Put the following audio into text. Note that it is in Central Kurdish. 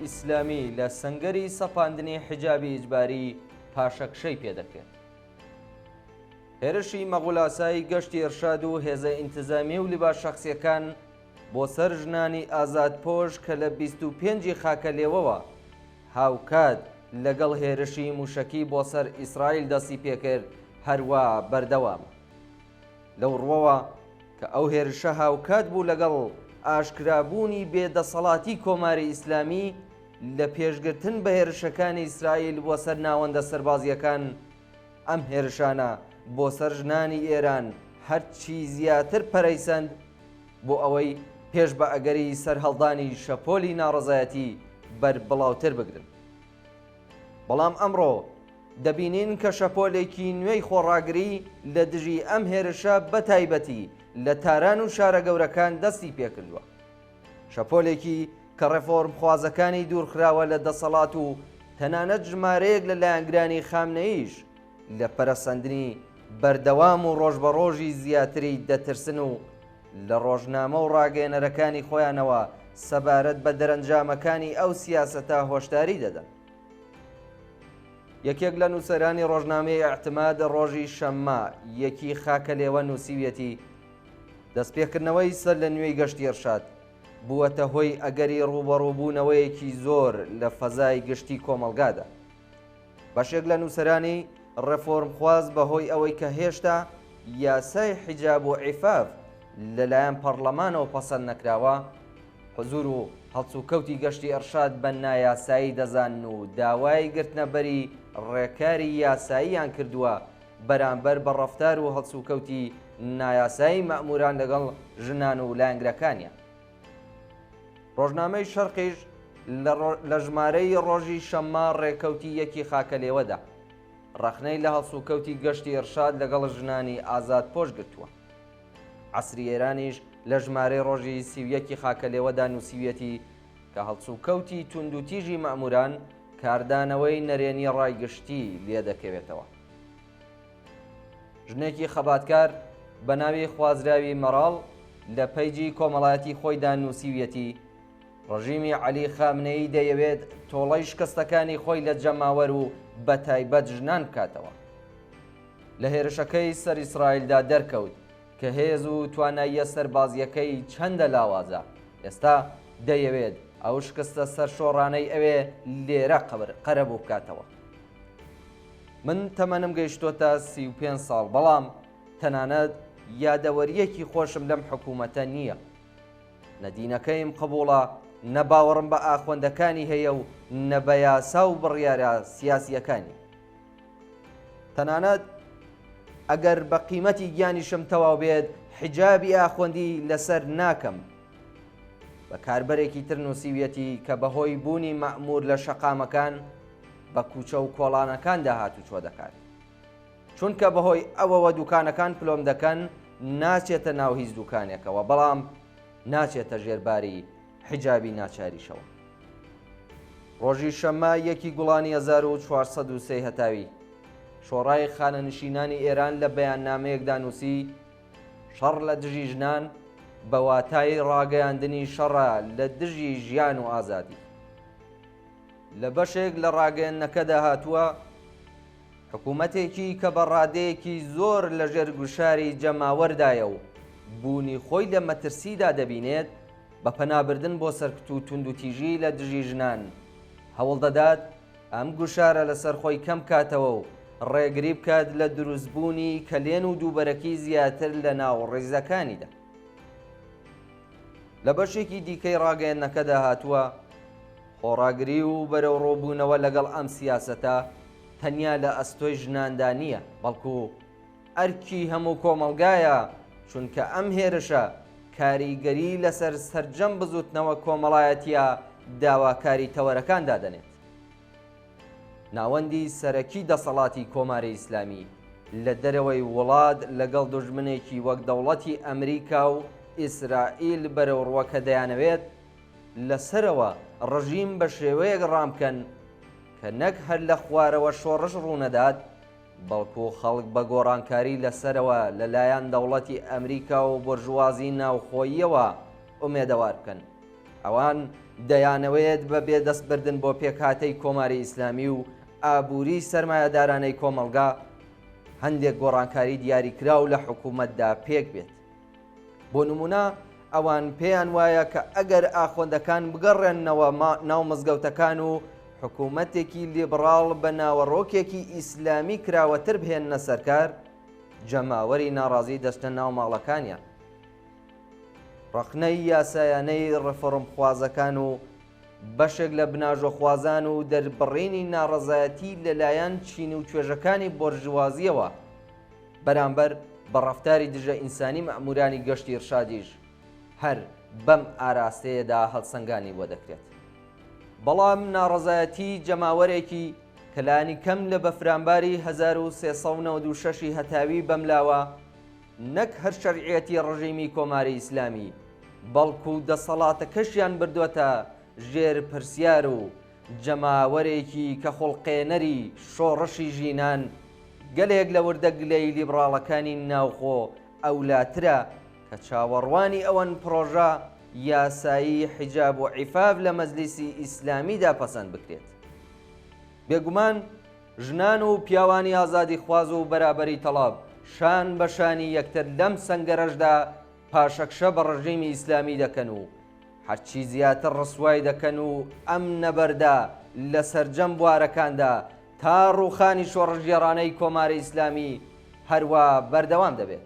ئیسلامی لە سەنگەری سەپاندنی حیجابی ئیجباری پاشەکشەی پێدەکرێت. هێرشی مەغولاسایی گەشتی ئێرشاد و هێزە ئینتیزامی و لیباس شەخسیەکان بۆ سەر ژنانی ئازادپۆش کە لە 25 خاکە لێوەوە هاوکات لەگەڵ هێرشی موشەکی بۆ سەر ئیسرائیل دەستی پێکرد هەروە بەردەوامە. لەو ڕوەوە کە ئەو هێرشە هاوکات بوو لەگەڵ ئاشکرابوونی بێدەسەڵاتی کۆماری ئیسلامی لە پێشگرتن بە هێرشەکانی ئیسرائیل بۆ سەر ناوەندە سەربازیەکان، ئەم هێرشانە بۆ سەر ژنانی ئێران هەرچی زیاتر پەرەیسەند بۆ ئەوەی پێش بە ئەگەری سەرهەڵدانی شەپۆلی ناڕەزایەتی بەربڵاوتر بگرن. بەڵام ئەمڕۆ دەبینین کە شەپۆلێکی نوێی خۆڕاگری لە دژی ئەم هێرشە بە تایبەتی لە تاران و شارە گەورەکان دەستی پێکردووە. شەپۆلێکی کە ڕێفۆرم خوازەکانی دوورخراوە لە دەسەڵات و تەنانەت ژمارەیەک لە لایەنگرانی خامنەئیش لە پەرەسەندنی بەردەوام و ڕۆژبەڕۆژی زیاتری دەترسن و لە ڕۆژنامە و ڕاگەیەنەرەکانی خۆیانەوە سەبارەت بە دەرەنجامەکانی ئەو سیاسەتە هۆشداری دەدەن. یەکێک لە نووسەرانی ڕۆژنامەی ئەعتماد ڕۆژی شەممە یەکی خاکە لێوە نووسیویەتی دەستپێکردنەوەی سەر لە نوێی گەشتی ئێرشاد بووەتە هۆی ئەگەری ڕوبەڕووبوونەوەیەکی زۆر لە فەزای گشتی کۆمەلگادا. بەشێک لە نووسەرانی ڕێفۆرمخواز بەهۆی ئەوەی کە هێشتا یاسای حیجاب و عیفاف لەلایەن پەرلەمانەوە پەسەند نەکراوە، حزور و هەڵسوکەوتی گەشتی ئەرشاد بە نایاسایی دەزان و داوای گرتنەبەری ڕێکاری یاساییان کردووە بەرامبەر بە ڕەفتار و هەڵسوکەوتی نایاسایی مەئموران لەگەڵ ژنان و لایەنگرەکانیان. ڕۆژنامەی شەرقیش لە ژمارەی ڕۆژی شەممە ڕێکەوتی یەکی خاکە لێوەدا ڕەخنەی لە هەڵسوکەوتی گەشتی ئێرشاد لەگەڵ ژنانی ئازادپۆش گرتووە. عەسری ئێرانیش لە ژمارەی ڕۆژی 31 خاکە لێوەدا نووسیویەتی کە هەڵسوکەوتی توندوتیژی مەئموران کاردانەوەی نەرێنی ڕایگشتی لێ دەکەوێتەوە. ژنێکی خەباتکار بە ناوی خوازراوی مەڕاڵ لە پەیجی کۆمەڵایەتی خۆیدا نووسیویەتی ڕژیمی عەلی خامنەئی دەیەوێت تۆڵەی شکستەکانی خۆی لە جەماوەر و بە تایبەت ژنان بکاتەوە. لە هێرشەکەی سەر ئیسرائیلدا دەرکەوت کە هێز و تواناییە سەربازیەکەی چەندە لاوازە، ئێستا دەیەوێت ئەو شکستە سەر شۆڕانەی ئەوێ لێرە قەرەبوو بکاتەوە. من تەمەنم گەیشتۆتە 35 ساڵ، بەڵام تەنانەت یادەوەریەکی خۆشم لەم حکوومەتە نییە. نەدینەکەیم قبوڵە، نەباوەڕم بە ئاخوەندەکانی هەیە و نەبە یاسا و بڕیارە سیاسیەکانی. تەنانەت ئەگەر بە قیمەتی گیانیشم تەواو بێت حیجابی ئاخوەندی لەسەر ناکەم. بە کاربەرێکی تر نووسیویەتی کە بەهۆی بوونی مەئمور لە شەقامەکان بە کوچە و کۆڵانەکاندا هاتوچۆ دەکات، چونکە بەهۆی ئەوەوە دوکانەکان پلۆم دەکەن ناچێتە ناو هیچ دوکانێکەوە، بەڵام ناچێتە ژێرباری حیجابی ناچاریشەوە. ڕۆژی شەممە یەکی گوڵانی 1403 هەتاوی شۆڕای خانەنشینانی ئێران لە بەیاننامەیەکدا نووسی شەڕ لە دژی ژنان بە واتای ڕاگەیاندنی شەڕە لە دژی ژیان و ئازادی. لە بەشێک لە ڕاگەیاندنەکەدا هاتووە حکوومەتێکی کە بە ڕادەیەکی زۆر لە ژێر گوشاری جەماوەردایە و بوونی خۆی لە مەترسیدا دەبینێت بە پەنابردن بۆ سەرکەوت و توندوتیژی لە دژی ژنان هەوڵ دەدات ئەم گوشارە لەسەر خۆی کەم کاتەوە و ڕێگری بکات لە دروستبوونی کەلێن و دووبەرەکی زیاتر لە ناو ڕێزەکانیدا. لە بەشێکی دیکەی ڕاگەیاندنەکەدا هاتووە خۆڕاگری و بەرەو ڕۆبوونەوە لەگەڵ ئەم سیاسەتە تەنیا لە ئەستۆی ژناندا نییە، بەڵکو ئەرکی هەموو کۆمەڵگایە، چونکە ئەم هێرشە کاریگەری لەسەر سەرجەم بزوتنەوە کۆمەڵایەتیە داواکاری تەوەرەکان دادەنێت. ناوەندی سەرەکی دەسەڵاتی کۆماری ئیسلامی لە دەرەوەی وڵات لەگەڵ دوژمنێکی وەک دەوڵەتی ئەمریکا و ئیسرائیل بەرەو ڕوەکە دەیانەوێت لەسەرەوە ڕژیم بە شێوەیەک ڕامکەن کە نەک هەر لە خوارەوە شۆڕش ڕوونەدات، بەڵکو خەڵک بە گۆڕانکاری لەسەرەوە لەلایەن دەوڵەتی ئەمریکا و بورژوازی ناوخۆییەوە ئومێدەوار بکەن ئەوان دەیانەوێت بە بێدەستبردن بۆ پێکهاتەی کۆماری ئیسلامی و ئابووری سەرمایەدارانەی کۆمەڵگا هەندێک گۆڕانکاری دیاریکراو لە حکوومەتدا پێک بێت. بۆ نمونە ئەوان پێیان وایە کە ئەگەر ئاخۆندەکان بگەڕێنەوە ناو مزگەوتەکان و حکوومەتێکی لیبراڵ بە ناوەڕۆکێکی ئیسلامی کراوەتر بهێننە سەرکار، جەماوەری ناڕازی دەستە ناو ماڵەکانیان. ڕەخنەی یاسایانەی ڕفڕم خوازەکان و بەشێک لە بناژۆ خوازان و دەربڕینی ناڕەزایەتی لەلایەن چین و توێژەکانی بۆرژوازیەوە بەرامبەر بە ڕەفتاری دژە ئینسانی مەئمورانی گەشتی ڕشادیش هەر بەم ئاراستەیەدا هەڵسەنگانی بۆ دەکرێت. بەڵام ناڕەزایەتی جەماوەرێکی کەلانی کەم لە بەفرامباری 1396 هەتاوی بەملاوە نەک هەر شەرعیەتی ڕژیمی کۆماری ئیسلامی بەڵکو دەسەڵاتەکەشیان بردووەتە ژێر پرسیار و جەماوەرێکی کە خوڵقێنەری شۆڕشی ژینان گەلێک لە وردە گلەی لیبراڵەکانی ناوخۆ ئەولاترە کە چاوەڕوانی ئەوەن پرۆژە یاسایی حیجاب و عیفاف لە مەجلیسی ئیسلامیدا پەسەند بکرێت. بێگومان ژنان و پیاوانی ئازادی خواز و بەرابەری تەڵاب شان بە شانی یەکتر لەم سەنگەرەشدا پاشەکشە بە ڕژیمی ئیسلامی دەکەن و هەرچی زیاتر ڕسوای دەکەن و ئەم نەبەردا لە سەرجەم بوارەکاندا تا ڕووخانی شۆڕژگێڕانەی کۆماری ئیسلامی هەروە بەردەوام دەبێت.